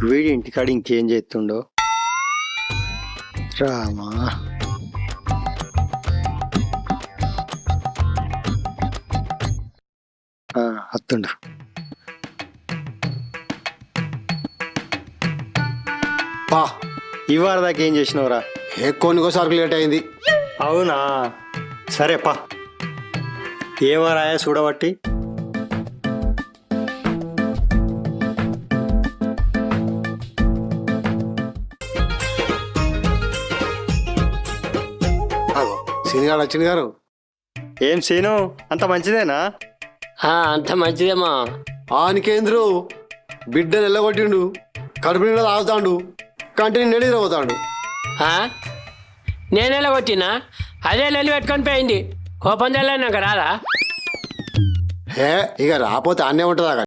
వీడి ఇంటికాడ ఇంకేం చేస్తుండో రామా. వస్తుండు. పా ఇవాళ దాకా ఏం చేసినవరా? కొన్నికోసారి లేట్ అయింది. అవునా, సరే పా. ఏమరాయా చూడబట్టి. సినిగాడు వచ్చింది గారు. ఏం సీను, అంత మంచిదేనా? అంత మంచిదేమా. ఆనికేంద్రు బిడ్డను ఎల్లగొట్టిండు, కడుపు నిండా తాగుతాడు, కంటిని నిద్రపోతాడు. నేనెలా కొట్టినా? అదే నెల్లి పెట్టుకొని పోయింది. కోపం తెల్లాక రాదా? ఇక రాపోతే అన్నే ఉంటుందా?